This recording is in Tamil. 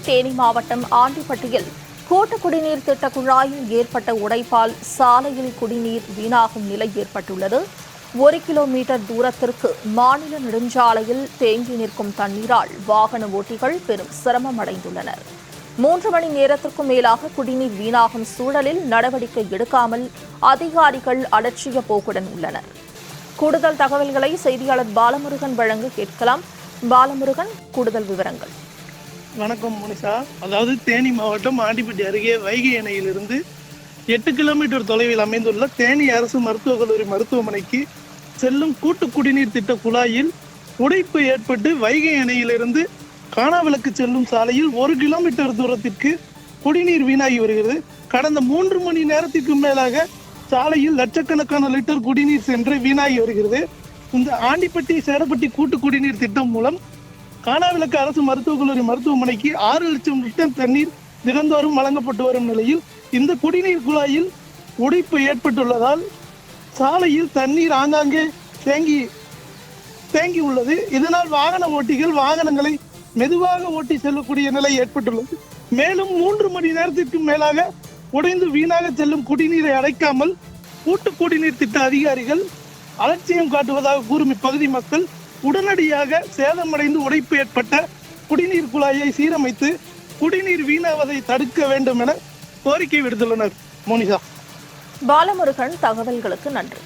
தேனி மாவட்டம் ஆண்டிப்பட்டியில் கூட்டு குடிநீர் திட்ட குழாயில் ஏற்பட்ட உடைப்பால் சாலையில் குடிநீர் வீணாகும் நிலை ஏற்பட்டுள்ளது. 1 கிலோமீட்டர் தூரத்திற்கு மாநில நெடுஞ்சாலையில் தேங்கி நிற்கும் தண்ணீரால் வாகன ஓட்டிகள் பெரும் சிரமம் அடைந்துள்ளனர். 3 மணி நேரத்திற்கும் மேலாக குடிநீர் வீணாகும் சூழலில் நடவடிக்கை எடுக்காமல் அதிகாரிகள் அலட்சிய போக்குடன் உள்ளனர். கூடுதல் தகவல்களை செய்தியாளர் பாலமுருகன் வழங்க கேட்கலாம். பாலமுருகன், கூடுதல் விவரங்கள். வணக்கம் மோனிஷா. அதாவது தேனி மாவட்டம் ஆண்டிப்பட்டி அருகே வைகை அணையிலிருந்து 8 கிலோமீட்டர் தொலைவில் அமைந்துள்ள தேனி அரசு மருத்துவக் கல்லூரி மருத்துவமனைக்கு செல்லும் கூட்டு குடிநீர் திட்ட குழாயில் உடைப்பு ஏற்பட்டு வைகை அணையிலிருந்து காணாவிளக்கு செல்லும் சாலையில் 1 கிலோமீட்டர் தூரத்திற்கு குடிநீர் வீணாகி வருகிறது. கடந்த 3 மணி நேரத்திற்கு மேலாக சாலையில் லட்சக்கணக்கான லிட்டர் குடிநீர் சென்று வீணாகி வருகிறது. இந்த ஆண்டிப்பட்டி சேடப்பட்டி கூட்டு குடிநீர் திட்டம் மூலம் காணாவிளக்கு அரசு மருத்துவக் கல்லூரி மருத்துவமனைக்கு 6 லட்சம் லிட்டர் தண்ணீர் தினந்தோறும் வழங்கப்பட்டு வரும் நிலையில் இந்த குடிநீர் குழாயில் உடைப்பு ஏற்பட்டுள்ளதால் சாலையில் தண்ணீர் ஆங்காங்கே தேங்கி உள்ளது. இதனால் வாகன ஓட்டிகள் வாகனங்களை மெதுவாக ஓட்டி செல்லக்கூடிய நிலை ஏற்பட்டுள்ளது. மேலும் 3 மணி நேரத்திற்கு மேலாக உடைந்து வீணாக செல்லும் குடிநீரை அடைக்காமல் கூட்டு குடிநீர் திட்ட அதிகாரிகள் அலட்சியம் காட்டுவதாக கூறும் இப்பகுதி மக்கள் உடனடியாக சேதமடைந்து உடைப்பு ஏற்பட்ட குடிநீர் குழாயை சீரமைத்து குடிநீர் வீணாவதை தடுக்க வேண்டும் என கோரிக்கை விடுத்துள்ளனர். மோனிஷா. பாலமுருகன், தகவல்களுக்கு நன்றி.